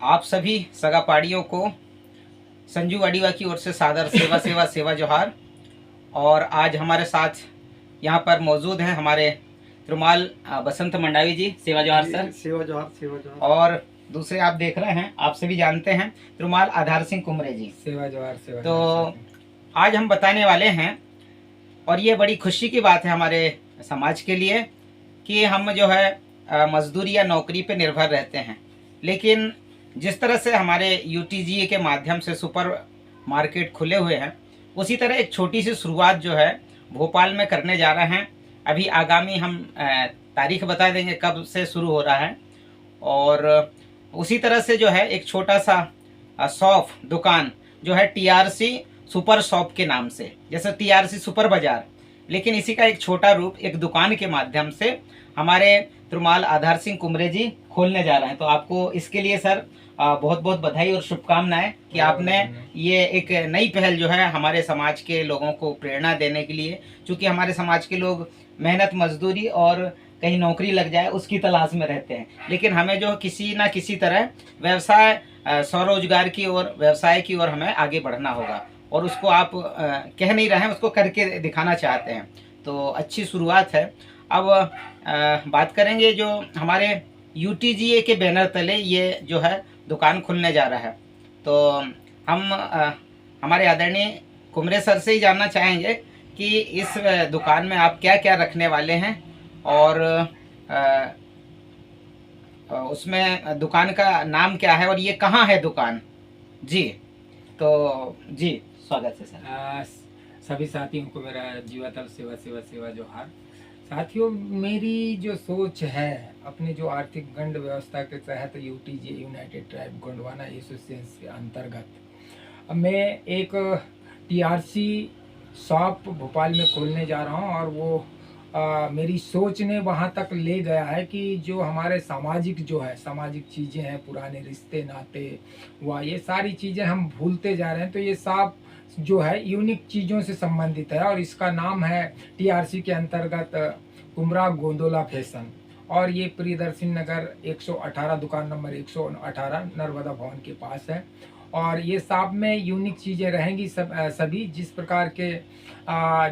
आप सभी सगापाड़ियों को संजू वाडीवा की ओर से सादर सेवा सेवा सेवा जोहार। और आज हमारे साथ यहाँ पर मौजूद हैं हमारे त्रुमाल बसंत मंडावी जी। सेवा जोहार सर। सेवा जोहार, सेवा जोहार। और दूसरे आप देख रहे हैं, आप सभी जानते हैं, त्रुमाल आधार सिंह कुमरे जी। सेवा जोहार, सेवा तो जोहार। आज हम बताने वाले हैं, और ये बड़ी खुशी की बात है हमारे समाज के लिए, कि हम जो है मजदूरी या नौकरी पे निर्भर रहते हैं, लेकिन जिस तरह से हमारे यूटीजीए के माध्यम से सुपर मार्केट खुले हुए हैं, उसी तरह एक छोटी सी शुरुआत जो है भोपाल में करने जा रहे हैं। अभी आगामी हम तारीख बता देंगे कब से शुरू हो रहा है। और उसी तरह से जो है एक छोटा सा शॉप दुकान जो है टीआरसी सुपर शॉप के नाम से, जैसे टीआरसी सुपर बाजार, लेकिन इसी का एक छोटा रूप एक दुकान के माध्यम से हमारे त्रुमाल आधार सिंह कुमरे जी खोलने जा रहे हैं। तो आपको इसके लिए सर बहुत बहुत बधाई और शुभकामनाएं कि आपने ये एक नई पहल जो है हमारे समाज के लोगों को प्रेरणा देने के लिए, क्योंकि हमारे समाज के लोग मेहनत मजदूरी और कहीं नौकरी लग जाए उसकी तलाश में रहते हैं, लेकिन हमें जो किसी ना किसी तरह व्यवसाय स्वरोजगार की ओर, व्यवसाय की ओर हमें आगे बढ़ना होगा, और उसको आप कह नहीं रहे हैं, उसको करके दिखाना चाहते हैं। तो अच्छी शुरुआत है। अब बात करेंगे जो हमारे यूटीजीए के बैनर तले ये जो है दुकान खुलने जा रहा है। तो हम हमारे आदरणीय कुमरे सर से ही जानना चाहेंगे कि इस दुकान में आप क्या क्या रखने वाले हैं, और उसमें दुकान का नाम क्या है और ये कहाँ है दुकान जी। तो जी स्वागत है सर। सभी साथियों को मेरा जीवातल सेवा सेवा सेवा जोहार। साथियों, मेरी जो सोच है अपनी जो आर्थिक गंड व्यवस्था के तहत यूटीजे यूनाइटेड ट्राइब गोंडवाना एसोसिएशन के अंतर्गत मैं एक टीआरसी शॉप भोपाल में खोलने जा रहा हूं, और वो मेरी सोच ने वहाँ तक ले गया है कि जो हमारे सामाजिक जो है सामाजिक चीज़ें हैं, पुराने रिश्ते नाते हुआ, ये सारी चीज़ें हम भूलते जा रहे हैं। तो ये सब जो है यूनिक चीज़ों से संबंधित है, और इसका नाम है टीआरसी के अंतर्गत कुमरा गोंदोला फैशन, और ये प्रियदर्शन नगर 118 दुकान नंबर 118 नर्मदा भवन के पास है। और ये शॉप में यूनिक चीज़ें रहेंगी सभी, जिस प्रकार के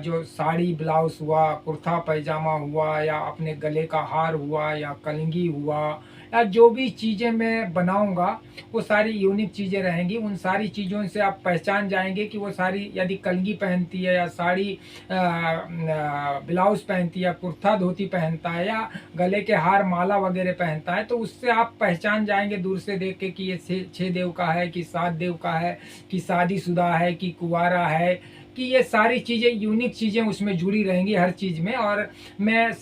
जो साड़ी ब्लाउज हुआ, कुर्ता पैजामा हुआ, या अपने गले का हार हुआ, या कलंगी हुआ, या जो भी चीज़ें मैं बनाऊंगा वो सारी यूनिक चीज़ें रहेंगी। उन सारी चीज़ों से आप पहचान जाएंगे कि वो सारी, यदि कलंगी पहनती है, या साड़ी ब्लाउज पहनती है, कुर्ता धोती पहनता है, या गले के हार माला वगैरह पहनता है, तो उससे आप पहचान जाएंगे दूर से देख के कि ये 6 देव का है, कि 7 देव का है, कि शादीशुदा है, कि कुंवारा है, कि ये सारी चीज़ें यूनिक चीज़ें उसमें जुड़ी रहेंगी हर चीज़ में। और मैं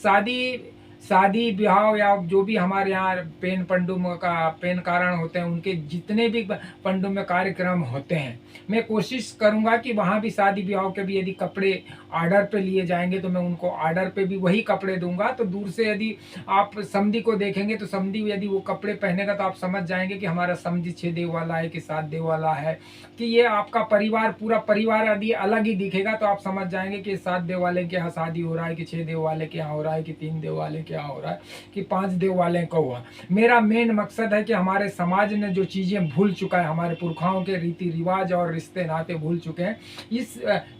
शादी ब्याह या जो भी हमारे यहाँ पेन पंडुम का पेन कारण होते हैं, उनके जितने भी पंडुम में कार्यक्रम होते हैं, मैं कोशिश करूँगा कि वहाँ भी शादी ब्याह के भी यदि कपड़े ऑर्डर पे लिए जाएंगे तो मैं उनको ऑर्डर पे भी वही कपड़े दूंगा। तो दूर से यदि आप समधी को देखेंगे तो समधी यदि वो कपड़े पहनेगा तो आप समझ जाएंगे कि हमारा समधी 6 देव वाला है कि 7 देव वाला है, कि ये आपका परिवार, पूरा परिवार यदि अलग ही दिखेगा तो आप समझ जाएंगे कि 7 देव वाले के यहाँ शादी हो रहा है, कि 6 देव वाले के यहाँ हो रहा है, कि 3 देव वाले के यहाँ हो रहा है, कि 5 देव वाले का हुआ। मेरा मेन मकसद है कि हमारे समाज ने जो चीज़ें भूल चुका है, हमारे पुरखाओं के रीति रिवाज और रिश्ते नाते भूल चुके हैं,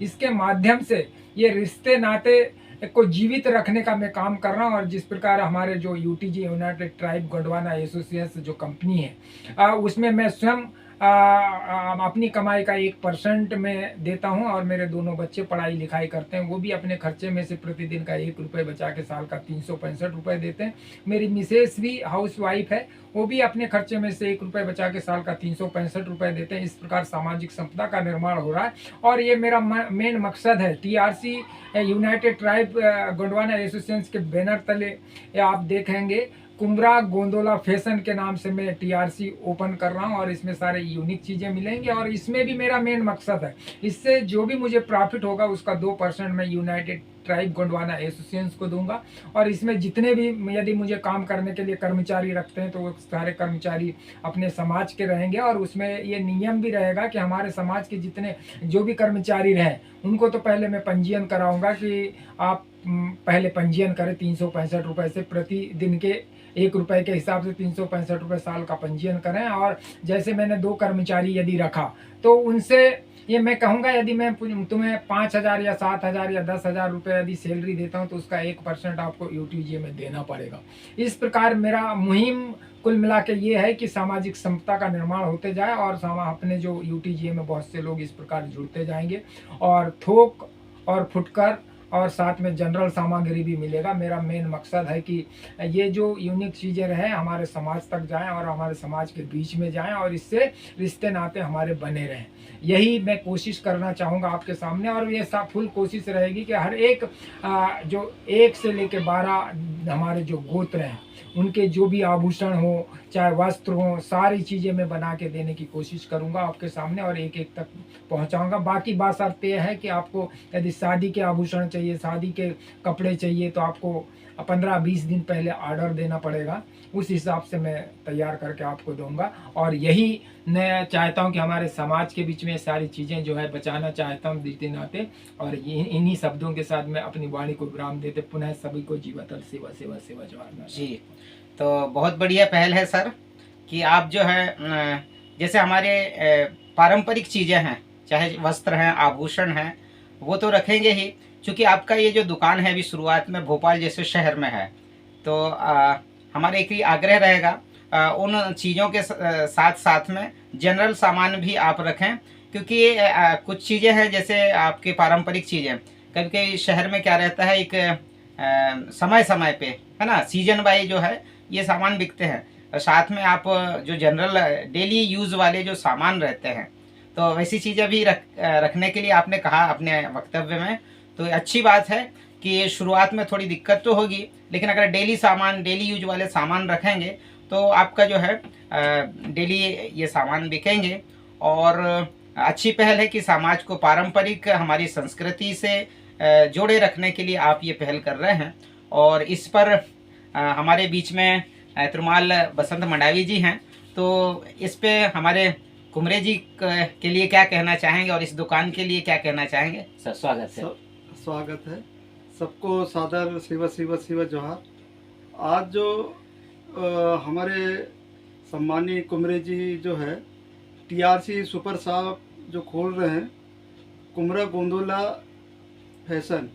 इसके माध्यम से ये रिश्ते नाते को जीवित रखने का मैं काम कर रहा हूँ। और जिस प्रकार हमारे जो यूटीजी यूनाइटेड ट्राइब गोंडवाना एसोसिएशन जो कंपनी है, उसमें मैं स्वयं अपनी कमाई का 1% में देता हूं, और मेरे दोनों बच्चे पढ़ाई लिखाई करते हैं, वो भी अपने खर्चे में से प्रतिदिन का 1 रुपये बचा के साल का 365 रुपये देते हैं। मेरी मिसेस भी हाउस वाइफ है, वो भी अपने खर्चे में से 1 रुपये बचा के साल का 365 रुपये देते हैं। इस प्रकार सामाजिक संपदा का निर्माण हो रहा है, और ये मेरा मेन मकसद है। TRC United tribe Gondwana association के बैनर तले आप देखेंगे कुमरा गोंदोला फैशन के नाम से मैं टीआरसी ओपन कर रहा हूं, और इसमें सारे यूनिक चीज़ें मिलेंगी। और इसमें भी मेरा मेन मकसद है, इससे जो भी मुझे प्रॉफिट होगा उसका 2% मैं यूनाइटेड ट्राइब गोंडवाना एसोसिएशन को दूंगा। और इसमें जितने भी यदि मुझे काम करने के लिए कर्मचारी रखते हैं तो वो सारे कर्मचारी अपने समाज के रहेंगे, और उसमें ये नियम भी रहेगा कि हमारे समाज के जितने जो भी कर्मचारी रहें उनको तो पहले मैं पंजीयन कराऊंगा कि आप पहले पंजीयन करें 365 रुपये से, प्रतिदिन के 1 रुपये के हिसाब से 365 रुपये साल का पंजीयन करें। और जैसे मैंने 2 कर्मचारी यदि रखा तो उनसे ये मैं कहूँगा, यदि मैं तुम्हें 5,000 या 7,000 या 10,000 रुपये यदि सैलरी देता हूँ तो उसका 1% आपको यूटीजे में देना पड़ेगा। इस प्रकार मेरा मुहिम कुल मिला के ये है कि सामाजिक समता का निर्माण होते जाए और अपने जो यूटीजे में बहुत से लोग इस प्रकार जुड़ते जाएंगे और थोक और फुटकर और साथ में जनरल सामग्री भी मिलेगा। मेरा मेन मकसद है कि ये जो यूनिक चीज़ें रहे हमारे समाज तक जाएं और हमारे समाज के बीच में जाएं और इससे रिश्ते नाते हमारे बने रहें। यही मैं कोशिश करना चाहूँगा आपके सामने, और ये फुल कोशिश रहेगी कि हर एक जो 1 से लेकर 12 हमारे जो गोत्र हैं उनके जो भी आभूषण हो, चाहे वस्त्र हो, सारी चीज़ें मैं बना के देने की कोशिश करूंगा आपके सामने और एक एक तक पहुंचाऊंगा। बाकी बात शर्त यह है कि आपको यदि शादी के आभूषण चाहिए, शादी के कपड़े चाहिए तो आपको 15-20 दिन पहले ऑर्डर देना पड़ेगा। उस हिसाब से मैं तैयार करके आपको दूंगा। और यही मैं चाहता हूं कि हमारे समाज के बीच में सारी चीज़ें जो है बचाना चाहता हूं बीते नाते। और इन्हीं शब्दों के साथ मैं अपनी वाणी को विराम देते पुनः सभी को जीवातल सेवा सेवा सेवा जवाहर जी। तो बहुत बढ़िया पहल है सर कि आप जो है जैसे हमारे पारंपरिक चीज़ें हैं, चाहे वस्त्र हैं, आभूषण हैं, वो तो रखेंगे ही। क्योंकि आपका ये जो दुकान है अभी शुरुआत में भोपाल जैसे शहर में है, तो हमारा एक ही आग्रह रहेगा उन चीज़ों के साथ साथ में जनरल सामान भी आप रखें। क्योंकि कुछ चीज़ें हैं जैसे आपके पारंपरिक चीज़ें, कभी कभी शहर में क्या रहता है, एक समय समय पे है ना, सीजन वाइज जो है ये सामान बिकते हैं। और साथ में आप जो जनरल डेली यूज़ वाले जो सामान रहते हैं, तो वैसी चीज़ें भी रखने के लिए आपने कहा अपने वक्तव्य में। तो अच्छी बात है कि शुरुआत में थोड़ी दिक्कत तो होगी, लेकिन अगर डेली सामान, डेली यूज वाले सामान रखेंगे तो आपका जो है डेली ये सामान बिकेंगे। और अच्छी पहल है कि समाज को पारंपरिक हमारी संस्कृति से जोड़े रखने के लिए आप ये पहल कर रहे हैं। और इस पर हमारे बीच में त्रिमाल बसंत मंडावी जी हैं, तो इस पे हमारे कुमरे जी के लिए क्या कहना चाहेंगे और इस दुकान के लिए क्या कहना चाहेंगे? सर स्वागत है। स्वागत है सबको, सादर सेवा सेवा सेवा जोहार। आज जो हमारे सम्मानीय कुमरे जी जो है टीआरसी सुपर शॉप जो खोल रहे हैं, कुमरा गोंदोला फैशन,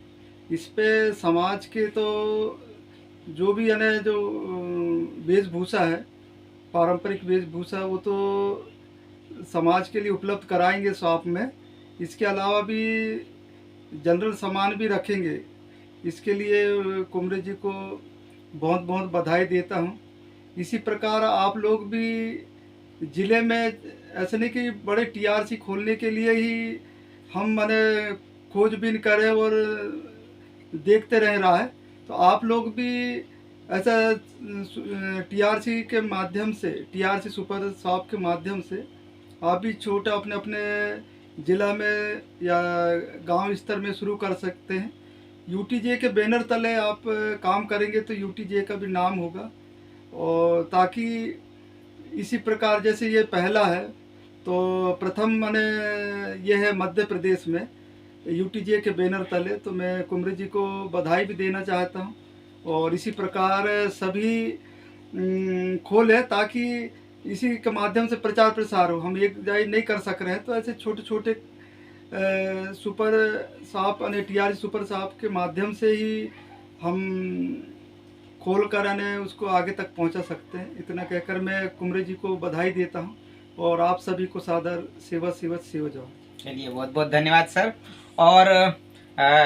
इस पे समाज के तो जो भी यानी जो वेशभूषा है, पारंपरिक वेशभूषा, वो तो समाज के लिए उपलब्ध कराएंगे शॉप में। इसके अलावा भी जनरल सामान भी रखेंगे। इसके लिए कुमरे जी को बहुत बहुत बधाई देता हूँ। इसी प्रकार आप लोग भी ज़िले में ऐसे नहीं कि बड़े टीआरसी खोलने के लिए ही हम माने खोजबीन करें और देखते रह है, तो आप लोग भी ऐसा टीआरसी के माध्यम से, टीआरसी सुपर शॉप के माध्यम से आप भी छोटा अपने अपने ज़िला में या गांव स्तर में शुरू कर सकते हैं। यूटीजे के बैनर तले आप काम करेंगे तो यूटीजे का भी नाम होगा। और ताकि इसी प्रकार जैसे ये पहला है, तो प्रथम मैंने ये है मध्य प्रदेश में यूटीजे के बैनर तले, तो मैं कुमरे जी को बधाई भी देना चाहता हूँ। और इसी प्रकार सभी खोले ताकि इसी के माध्यम से प्रचार प्रसार हो। हम एक जाए नहीं कर सक रहे हैं, तो ऐसे छोटे छोटे सुपर शॉप यानी टीआरसी सुपर शॉप के माध्यम से ही हम खोल कर यानी उसको आगे तक पहुंचा सकते हैं। इतना कहकर मैं कुमरे जी को बधाई देता हूं और आप सभी को सादर सेवा सेवा सेवा जाओ। चलिए, बहुत बहुत धन्यवाद सर। और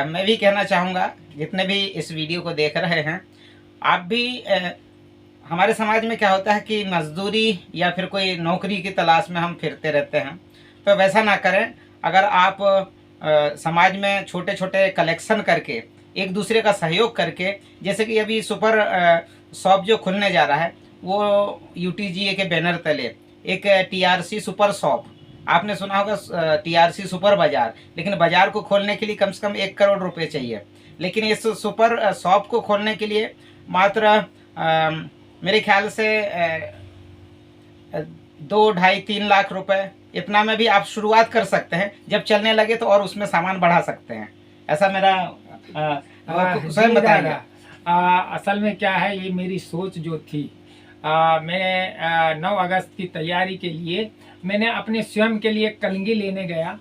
मैं भी कहना चाहूँगा, जितने भी इस वीडियो को देख रहे हैं, आप भी हमारे समाज में क्या होता है कि मजदूरी या फिर कोई नौकरी की तलाश में हम फिरते रहते हैं, तो वैसा ना करें। अगर आप समाज में छोटे छोटे कलेक्शन करके, एक दूसरे का सहयोग करके, जैसे कि अभी सुपर शॉप जो खुलने जा रहा है वो यूटीजीए के बैनर तले एक टीआरसी सुपर शॉप, आपने सुना होगा टीआरसी सुपर बाजार, लेकिन बाजार को खोलने के लिए कम से कम 1 करोड़ रुपए चाहिए। लेकिन इस सुपर शॉप को खोलने के लिए मात्र मेरे ख्याल से 2-2.5-3 लाख रुपए, इतना में भी आप शुरुआत कर सकते हैं। जब चलने लगे तो और उसमें सामान बढ़ा सकते हैं। ऐसा मेरा स्वयं जी बताइए। दादा, असल में क्या है, ये मेरी सोच जो थी, मैं 9 अगस्त की तैयारी के लिए मैंने अपने स्वयं के लिए कलंगी लेने गया,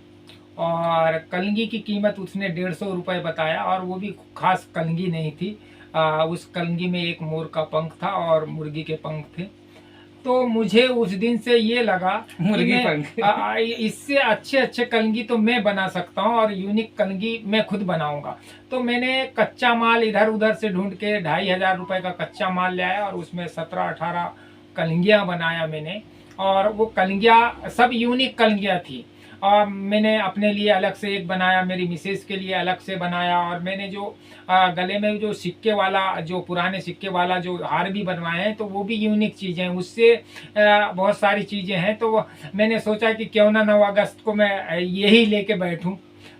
और कलंगी की कीमत उसने 150 रुपये बताया, और वो भी खास कलंगी नहीं थी। उस कलंगी में एक मोर का पंख था और मुर्गी के पंख थे। तो मुझे उस दिन से ये लगा कि मुर्गी मैं पंख। इससे अच्छे अच्छे कलंगी तो मैं बना सकता हूँ, और यूनिक कलंगी मैं खुद बनाऊंगा। तो मैंने कच्चा माल इधर उधर से ढूंढ के 2,500 रुपये का कच्चा माल ले आया, और उसमें 17-18 कलंगियाँ बनाया मैंने। और वो कलंगियाँ सब यूनिक कलंगियाँ थी, और मैंने अपने लिए अलग से एक बनाया, मेरी मिसेज के लिए अलग से बनाया, और मैंने जो गले में जो सिक्के वाला, जो पुराने सिक्के वाला जो हार भी बनवाए हैं, तो वो भी यूनिक चीज़ें हैं। उससे बहुत सारी चीज़ें हैं। तो मैंने सोचा कि क्यों ना 9 अगस्त को मैं यही लेके बैठूं।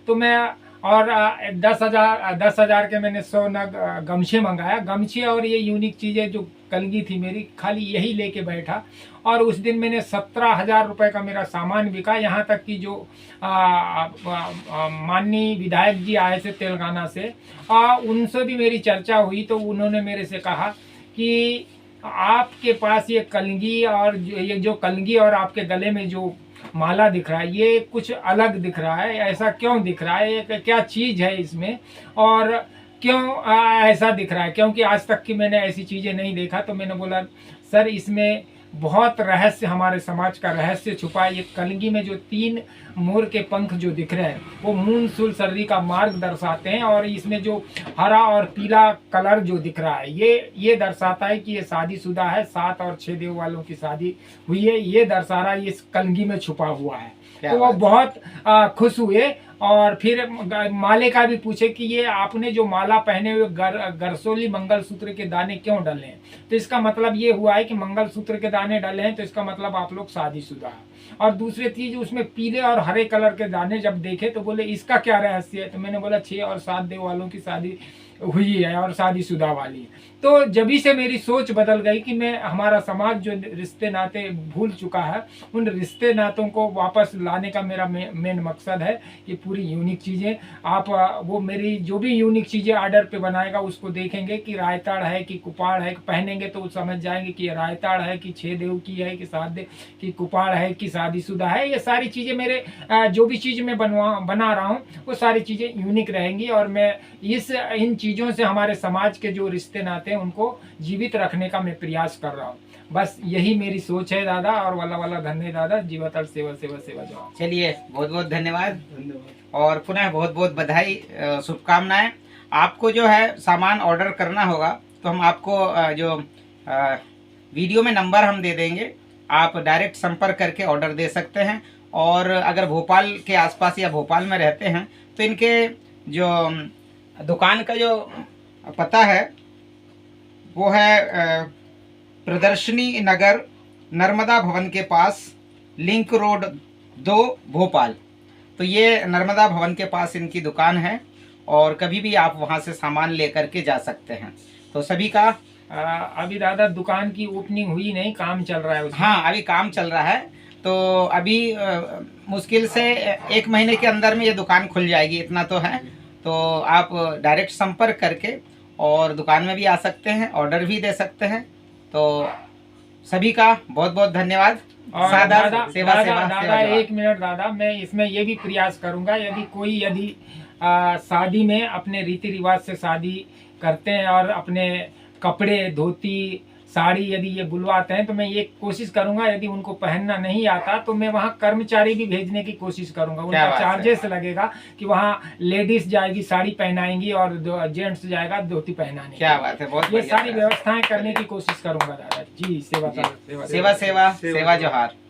तो मैं, और 10,000 के मैंने 100 नग गमछे मंगाया, गमछे और ये यूनिक चीज़ें जो कलगी थी मेरी, खाली यही लेके बैठा। और उस दिन मैंने 17,000 रुपये का मेरा सामान बिका। यहाँ तक कि जो माननीय विधायक जी आए थे तेलंगाना से, उनसे भी मेरी चर्चा हुई। तो उन्होंने मेरे से कहा कि आपके पास ये कलगी, और ये जो कलगी और आपके गले में जो माला दिख रहा है, ये कुछ अलग दिख रहा है। ऐसा क्यों दिख रहा है, ये क्या चीज़ है इसमें, और क्यों ऐसा दिख रहा है? क्योंकि आज तक की मैंने ऐसी चीज़ें नहीं देखा। तो मैंने बोला, सर इसमें बहुत रहस्य, हमारे समाज का रहस्य छुपा है। ये कलगी में जो 3 मोर के पंख जो दिख रहे हैं, वो मूनसूल सर्दी का मार्ग दर्शाते हैं। और इसमें जो हरा और पीला कलर जो दिख रहा है, ये दर्शाता है कि ये शादीशुदा है, 7 और 6 देव वालों की शादी हुई है। ये दर्शा रहा है, ये इस कलगी में छुपा हुआ है। तो वो बहुत खुश हुए। और फिर माले का भी पूछे कि ये आपने जो माला पहने हुए गरसोली मंगलसूत्र के दाने क्यों डले हैं? तो इसका मतलब ये हुआ है कि मंगलसूत्र के दाने डले हैं, तो इसका मतलब आप लोग शादीशुदा हैं। और दूसरी चीज, उसमें पीले और हरे कलर के दाने जब देखे तो बोले इसका क्या रहस्य है? तो मैंने बोला 6 और 7 देव वालों की शादी हुई है और शादीशुदा वाली है। तो जभी से मेरी सोच बदल गई कि मैं, हमारा समाज जो रिश्ते नाते भूल चुका है, उन रिश्ते नातों को वापस लाने का मेरा मेन मकसद है। कि पूरी यूनिक चीज़ें आप, वो मेरी जो भी यूनिक चीज़ें ऑर्डर पे बनाएगा उसको देखेंगे कि रायताड़ है कि कुपाड़ है, पहनेंगे तो समझ जाएंगे कि ये रायताड़ है कि 6 देव की है कि 7 देव की, कुपाड़ है कि शादीशुदा है। ये सारी चीज़ें मेरे जो भी चीज़ मैं बना रहा हूँ, वो सारी चीज़ें यूनिक रहेंगी। और मैं इन चीज़ों से हमारे समाज के जो रिश्ते नाते हैं उनको जीवित रखने का मैं प्रयास कर रहा हूँ। बस यही मेरी सोच है दादा। और वाला वाला धन्य दादा, जीवातल सेवा सेवा सेवा जवाब। चलिए, बहुत बहुत धन्यवाद, धन्यवाद। और पुनः बहुत बहुत बधाई, शुभकामनाएं। आपको जो है सामान ऑर्डर करना होगा तो हम आपको जो वीडियो में नंबर हम दे देंगे, आप डायरेक्ट संपर्क करके ऑर्डर दे सकते हैं। और अगर भोपाल के आसपास या भोपाल में रहते हैं तो इनके जो दुकान का जो पता है वो है प्रदर्शनी नगर, नर्मदा भवन के पास, लिंक रोड 2, भोपाल। तो ये नर्मदा भवन के पास इनकी दुकान है, और कभी भी आप वहाँ से सामान लेकर के जा सकते हैं। तो सभी का अभी दादा दुकान की ओपनिंग हुई नहीं, काम चल रहा है उसमें। हाँ, अभी काम चल रहा है। तो अभी मुश्किल से 1 महीने के अंदर में ये दुकान खुल जाएगी, इतना तो है। तो आप डायरेक्ट संपर्क करके और दुकान में भी आ सकते हैं, ऑर्डर भी दे सकते हैं। तो सभी का बहुत बहुत धन्यवाद। और सादा दादा, सेवा दादा, सेवा दादा, सेवा जवाब। 1 मिनट दादा, मैं इसमें ये भी प्रयास करूंगा, यदि कोई शादी में अपने रीति रिवाज से शादी करते हैं और अपने कपड़े, धोती, साड़ी यदि ये बुलवाते हैं, तो मैं ये कोशिश करूंगा, यदि उनको पहनना नहीं आता तो मैं वहाँ कर्मचारी भी भेजने की कोशिश करूंगा। क्या उनका बात है। चार्जेस लगेगा कि वहाँ लेडीज जाएगी साड़ी पहनाएंगी और जेंट्स जाएगा धोती पहनाने। क्या बात है, बहुत ये बढ़िया। सारी व्यवस्थाएं करने की कोशिश करूंगा दादा जी। सेवा सेवा सेवा सेवा जोहार।